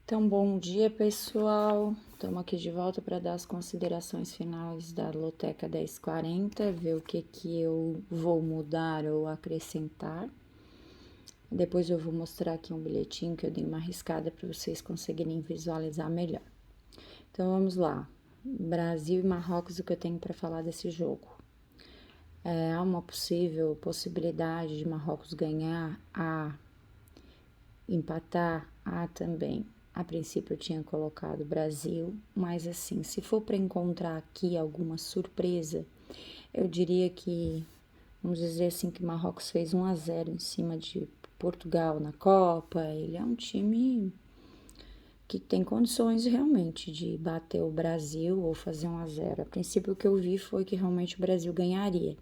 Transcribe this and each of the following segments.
Então, bom dia, pessoal. Estamos aqui de volta para dar as considerações finais da Loteca 1040, ver o que eu vou mudar ou acrescentar. Depois eu vou mostrar aqui um bilhetinho que eu dei uma arriscada para vocês conseguirem visualizar melhor. Então, vamos lá. Brasil e Marrocos, o que eu tenho para falar desse jogo? Há uma possível possibilidade de Marrocos ganhar, empatar, também. A princípio eu tinha colocado Brasil, mas assim, se for para encontrar aqui alguma surpresa, eu diria que, vamos dizer assim, que Marrocos fez 1-0 em cima de Portugal na Copa. Ele é um time que tem condições realmente de bater o Brasil ou fazer 1-0. A princípio o que eu vi foi que realmente o Brasil ganharia.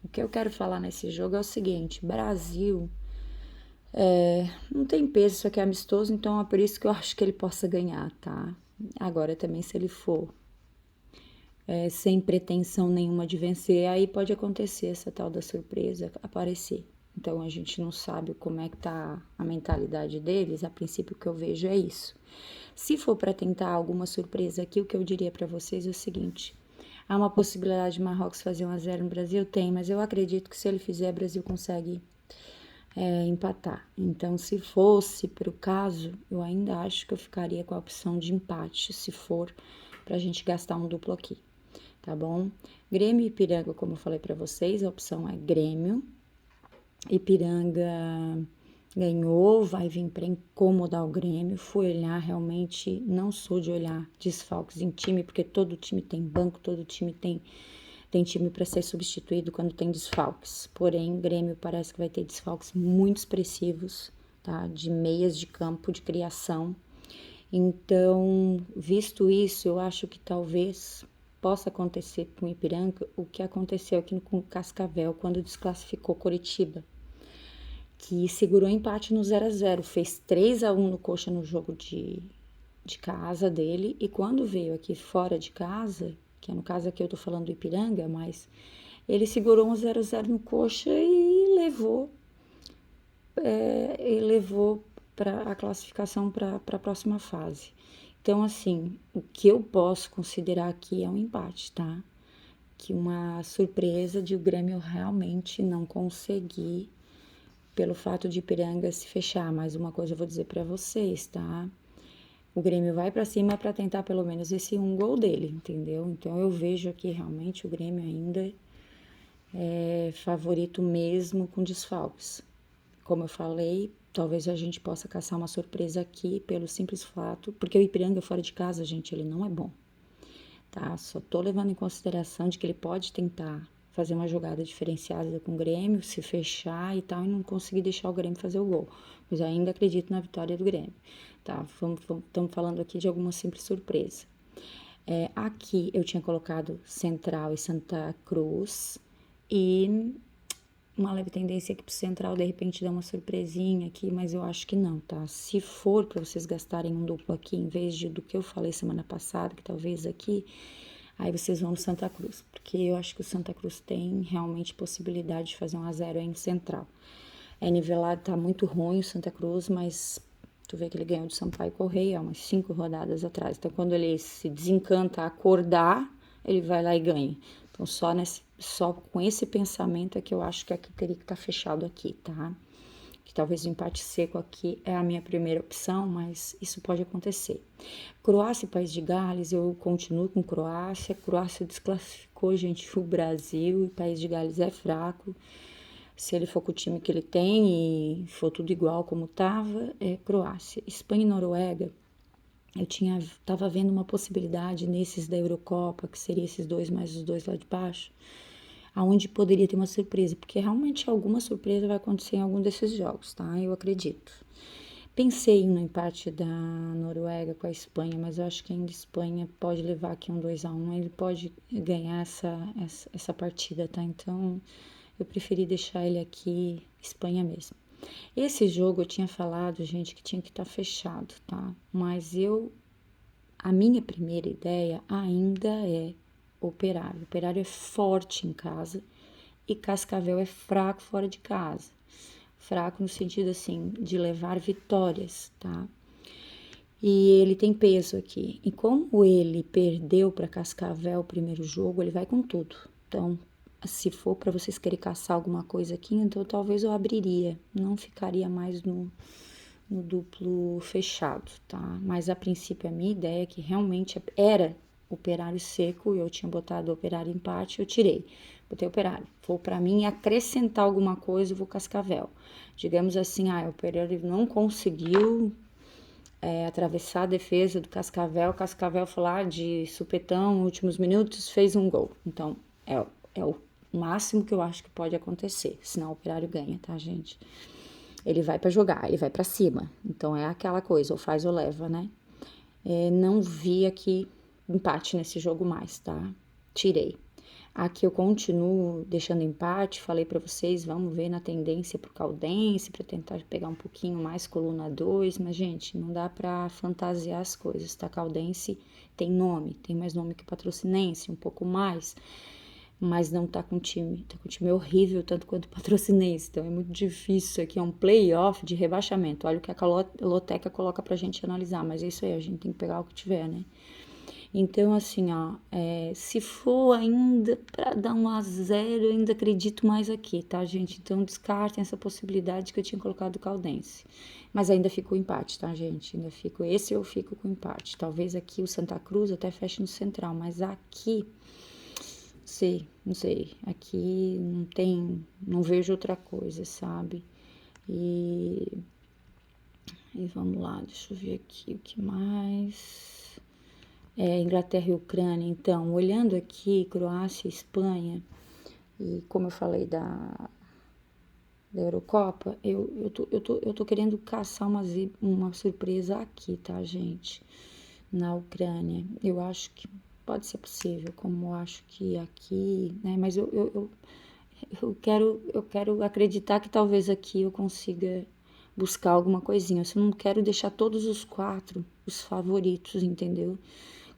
O que eu quero falar nesse jogo é o seguinte: Brasil não tem peso, isso aqui é amistoso, então é por isso que eu acho que ele possa ganhar, tá? Agora também, se ele for sem pretensão nenhuma de vencer, aí pode acontecer essa tal da surpresa aparecer. Então a gente não sabe como é que tá a mentalidade deles. A princípio o que eu vejo é isso. Se for para tentar alguma surpresa aqui, o que eu diria para vocês é o seguinte: há uma possibilidade de Marrocos fazer 1-0 no Brasil? Tem, mas eu acredito que se ele fizer, o Brasil consegue empatar. Então, se fosse para o caso, eu ainda acho que eu ficaria com a opção de empate, se for para a gente gastar um duplo aqui, tá bom? Grêmio e Ipiranga, como eu falei para vocês, a opção é Grêmio. Ipiranga ganhou, vai vir para incomodar o Grêmio. Fui olhar, realmente não sou de olhar desfalques em time, porque todo time tem banco, todo time tem time para ser substituído quando tem desfalques. Porém, Grêmio parece que vai ter desfalques muito expressivos, tá? De meias de campo, de criação. Então, visto isso, eu acho que talvez possa acontecer com o Ipiranga o que aconteceu aqui com o Cascavel quando desclassificou Coritiba, que segurou empate no 0-0, fez 3-1 no Coxa no jogo de casa dele, e quando veio aqui fora de casa, que é no caso aqui eu tô falando do Ipiranga, mas ele segurou um 0-0 no Coxa e levou para a classificação para a próxima fase. Então, assim, o que eu posso considerar aqui é um empate, tá? Que uma surpresa de o Grêmio realmente não conseguir, pelo fato de Ipiranga se fechar. Mas uma coisa eu vou dizer para vocês, tá? O Grêmio vai para cima para tentar pelo menos esse um gol dele, entendeu? Então eu vejo aqui realmente o Grêmio ainda é favorito mesmo com desfalques. Como eu falei, talvez a gente possa caçar uma surpresa aqui pelo simples fato, porque o Ipiranga fora de casa, gente, ele não é bom, tá? Só tô levando em consideração de que ele pode tentar fazer uma jogada diferenciada com o Grêmio, se fechar e tal, e não conseguir deixar o Grêmio fazer o gol. Mas eu ainda acredito na vitória do Grêmio, tá? Estamos falando aqui de alguma simples surpresa. Aqui eu tinha colocado Central e Santa Cruz, e uma leve tendência aqui pro Central de repente dar uma surpresinha aqui, mas eu acho que não, tá? Se for para vocês gastarem um duplo aqui, em vez do que eu falei semana passada, que talvez aqui, aí vocês vão no Santa Cruz, porque eu acho que o Santa Cruz tem realmente possibilidade de fazer 1-0 aí no Central. É nivelado, tá muito ruim o Santa Cruz, mas tu vê que ele ganhou do Sampaio Correia há umas 5 rodadas atrás. Então, quando ele se desencanta a acordar, ele vai lá e ganha. Então, só com esse pensamento é que eu acho que aqui teria que estar fechado aqui, tá? Que talvez o empate seco aqui é a minha primeira opção, mas isso pode acontecer. Croácia e País de Gales, eu continuo com Croácia. Croácia desclassificou, gente, o Brasil, e País de Gales é fraco. Se ele for com o time que ele tem e for tudo igual como tava, é Croácia. Espanha e Noruega, tava vendo uma possibilidade nesses da Eurocopa, que seria esses dois mais os dois lá de baixo, aonde poderia ter uma surpresa, porque realmente alguma surpresa vai acontecer em algum desses jogos, tá? Eu acredito. Pensei no empate da Noruega com a Espanha, mas eu acho que ainda a Espanha pode levar aqui um 2-1, ele pode ganhar essa partida, tá? Então, eu preferi deixar ele aqui, Espanha mesmo. Esse jogo eu tinha falado, gente, que tinha que estar fechado, tá? Mas a minha primeira ideia ainda é Operário. Operário é forte em casa e Cascavel é fraco fora de casa. Fraco no sentido, assim, de levar vitórias, tá? E ele tem peso aqui. E como ele perdeu para Cascavel o primeiro jogo, ele vai com tudo. Então, se for para vocês querem caçar alguma coisa aqui, então talvez eu abriria. Não ficaria mais no duplo fechado, tá? Mas a princípio a minha ideia é que realmente era Operário seco e eu tinha botado Operário empate, eu tirei. Botei Operário. Vou para mim acrescentar alguma coisa, eu vou Cascavel. Digamos assim, o Operário não conseguiu atravessar a defesa do Cascavel. Cascavel foi lá de supetão, últimos minutos, fez um gol. Então, é o máximo que eu acho que pode acontecer. Senão o Operário ganha, tá, gente? Ele vai para jogar, ele vai para cima. Então, é aquela coisa, ou faz ou leva, né? Não vi aqui empate nesse jogo mais, tá? Tirei. Aqui eu continuo deixando empate, falei para vocês, vamos ver na tendência pro Caldense, para tentar pegar um pouquinho mais coluna 2, mas gente, não dá para fantasiar as coisas, tá? Caldense tem nome, tem mais nome que Patrocinense, um pouco mais, mas não tá com time horrível, tanto quanto Patrocinense, então é muito difícil, isso aqui é um playoff de rebaixamento, olha o que a Loteca coloca pra gente analisar, mas é isso aí, a gente tem que pegar o que tiver, né? Então, assim, se for ainda para dar 1-0, eu ainda acredito mais aqui, tá, gente? Então, descartem essa possibilidade que eu tinha colocado o Caldense. Mas ainda fica o empate, tá, gente? Esse eu fico com empate. Talvez aqui o Santa Cruz até feche no Central, mas aqui, não sei. Aqui não vejo outra coisa, sabe? E vamos lá, deixa eu ver aqui o que mais... Inglaterra e Ucrânia, então, olhando aqui, Croácia e Espanha, e como eu falei da Eurocopa, eu tô querendo caçar uma surpresa aqui, tá, gente? Na Ucrânia. Eu acho que pode ser possível, como eu acho que aqui, né? Mas eu quero acreditar que talvez aqui eu consiga buscar alguma coisinha. Eu só não quero deixar todos os 4 os favoritos, entendeu?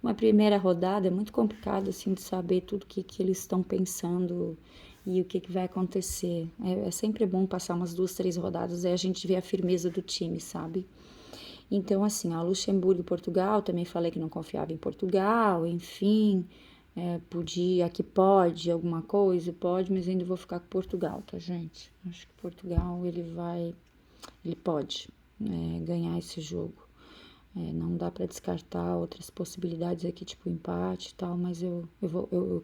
Uma primeira rodada é muito complicado, assim, de saber tudo que eles estão pensando e o que vai acontecer. É sempre bom passar umas 2, 3 rodadas, aí a gente vê a firmeza do time, sabe? Então, assim, Luxemburgo e Portugal, também falei que não confiava em Portugal, enfim, aqui pode alguma coisa, pode, mas ainda vou ficar com Portugal, tá, gente? Acho que Portugal, ele pode ganhar esse jogo. Não dá para descartar outras possibilidades aqui, tipo empate e tal, mas eu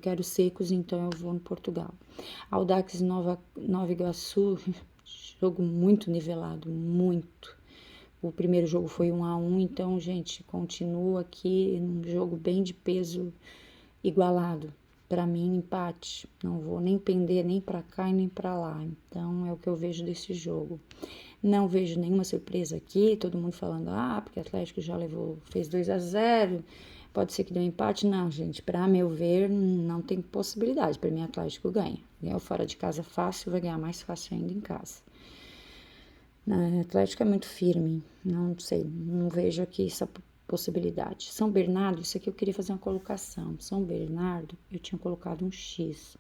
quero secos, então eu vou no Portugal. Audax Nova Iguaçu, jogo muito nivelado, muito. O primeiro jogo foi 1-1, então, gente, continua aqui num jogo bem de peso igualado. Para mim, empate. Não vou nem pender nem para cá e nem para lá. Então, é o que eu vejo desse jogo. Não vejo nenhuma surpresa aqui, todo mundo falando, porque o Atlético já fez 2-0, pode ser que dê um empate. Não, gente, para meu ver, não tem possibilidade. Para mim, o Atlético ganha. Ganhou fora de casa fácil, vai ganhar mais fácil ainda em casa. O Atlético é muito firme, não sei, não vejo aqui essa possibilidade. São Bernardo, isso aqui eu queria fazer uma colocação. São Bernardo, eu tinha colocado um X,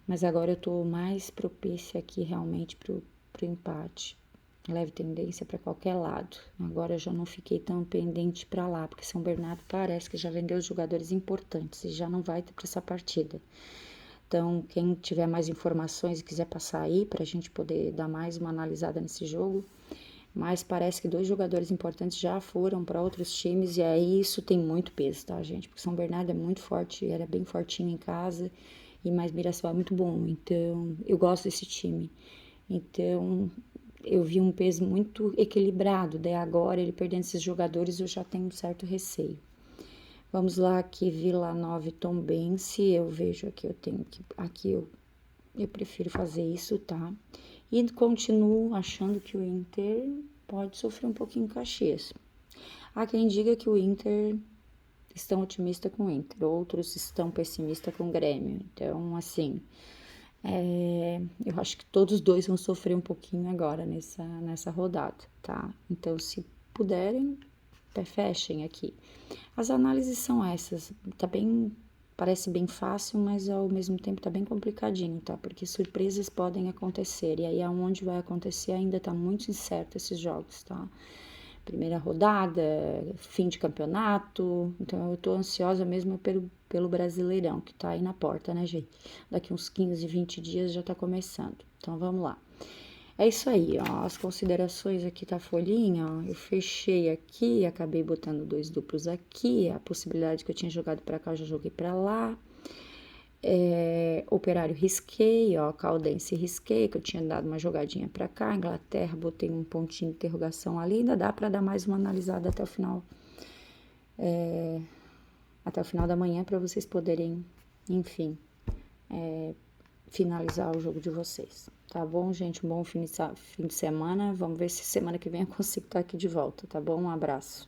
mas agora eu tô mais propícia aqui realmente pro empate. Leve tendência para qualquer lado. Agora eu já não fiquei tão pendente para lá, porque São Bernardo parece que já vendeu os jogadores importantes e já não vai ter para essa partida. Então, quem tiver mais informações e quiser passar aí para a gente poder dar mais uma analisada nesse jogo, mas parece que 2 jogadores importantes já foram para outros times e aí isso tem muito peso, tá, gente? Porque São Bernardo é muito forte, era bem fortinho em casa e mais Mirassol é muito bom. Então, eu gosto desse time. Então, eu vi um peso muito equilibrado, daí agora ele perdendo esses jogadores eu já tenho um certo receio. Vamos lá aqui, Vila Nova e Tombense, eu vejo aqui, eu prefiro fazer isso, tá? E continuo achando que o Inter pode sofrer um pouquinho com Caxias. Há quem diga que o Inter estão otimistas com o Inter, outros estão pessimistas com o Grêmio. Então, assim, eu acho que todos os 2 vão sofrer um pouquinho agora nessa rodada, tá? Então, se puderem, fechem aqui. As análises são essas, parece bem fácil, mas ao mesmo tempo tá bem complicadinho, tá? Porque surpresas podem acontecer, e aí aonde vai acontecer ainda tá muito incerto esses jogos, tá? primeira rodada, fim de campeonato. Então eu tô ansiosa mesmo pelo Brasileirão, que tá aí na porta, né, gente? Daqui uns 15, 20 dias já tá começando. Então vamos lá. É isso aí, ó, as considerações aqui tá a folhinha, ó, eu fechei aqui, acabei botando 2 duplos aqui, a possibilidade que eu tinha jogado pra cá, eu já joguei pra lá. Operário risquei, ó, Caldense risquei, que eu tinha dado uma jogadinha pra cá, Inglaterra, botei um pontinho de interrogação ali, ainda dá pra dar mais uma analisada até o final da manhã, pra vocês poderem, enfim, finalizar o jogo de vocês. Tá bom, gente? Um bom fim de semana. Vamos ver se semana que vem eu consigo estar aqui de volta, tá bom? Um abraço.